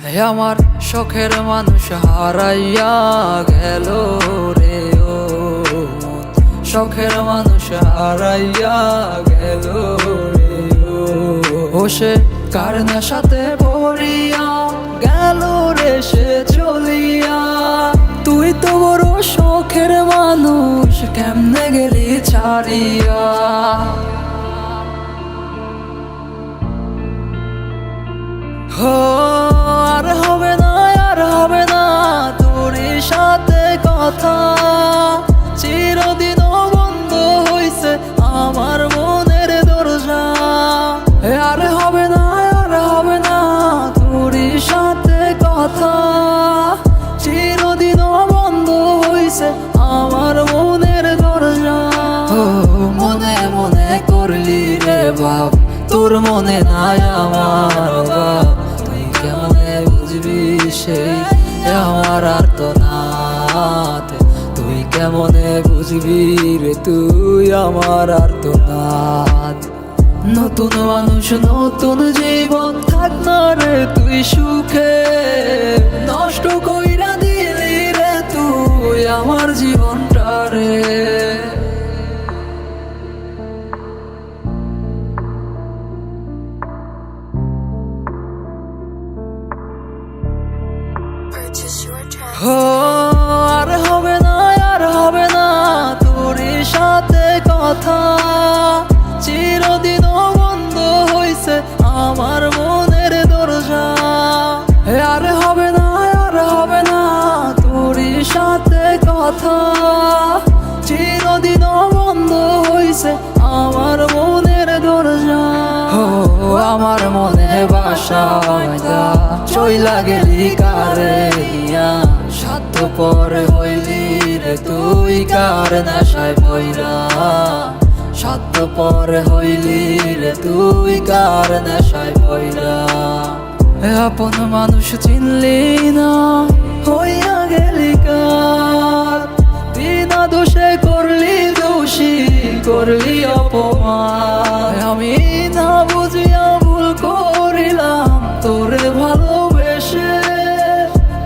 হে আমার শখের মানুষ হারাইয়া গেল রে ও মন, শখের মানুষ হারাইয়া গেল রে ও সে কার নেশাতে পড়িয়া গেল রে সে চলিয়া। তুই তো বড় শখের মানুষ, কেমনে গেলি ছাড়িয়া। আর হবে না, আর হবে না তোর সাথে কথা, চিরদিন বন্ধ হইছে আমার মনের দরজা। আর হবে না, আর হবে না তোর সাথে কথা, চিরদিন বন্ধ হইছে আমার মনের দরজা। মনে মনে করলি রে বাপ, তোর মনে নাই আমার বাপ, তুই কেমনে বুঝবি সেই আমার আর তো নাথ। তুই কেমনে বুঝবি রে তুই আমার আর তো নাথ। নতুন মানুষ নতুন জীবন, থাক না রে তুই সুখে, নষ্ট কইরা দিলি রে তুই আমার জীবনটা রে। আর হবে না, আর হবে না তোর সাথে কথা, চিরদিন বন্ধ হইছে আমার মনের দরজা। আর হবে না, আর হবে না তোর সাথে কথা, চিরদিন বন্ধ হইছে আমার মনের দরজা। আমার মনে বাসা চইলা গেলি কারে নিয়া, স্বার্থপর হইলি রে তুই কার নেশায় পইরা। স্বার্থপর হইলি রে তুই কার নেশায় পইরা। আপন মানুষ চিনলি না, হইয়া গেলি কার, বিনা দোষে করলি দোষী, করলি অপমান। আমি না বুঝিয়া ভুল করিলাম তোরে ভালোবেসে,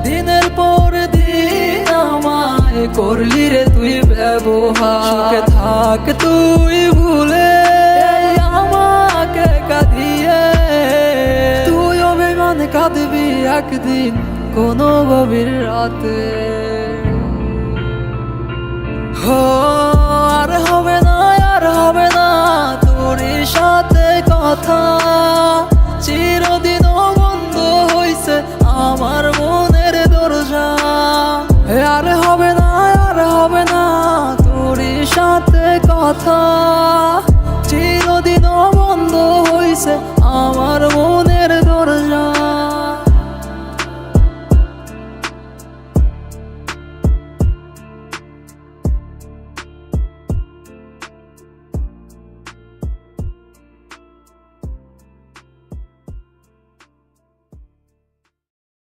দিনের পর দিন আমায় করলি রে তুই ব্যবহার। সুখে থাক তুই ভুলে আমাকে কাঁদিয়ে, তুই অভিমান কাঁদবি একদিন কোনো গভীর রাতে। আর হবে না, আর হবে না তোর সাথে কথা, চিরদিন বন্ধ হইছে আমার মনের দরজা। আর হবে না, আর হবে না তোর সাথে কথা, চিরদিন বন্ধ হইছে আমার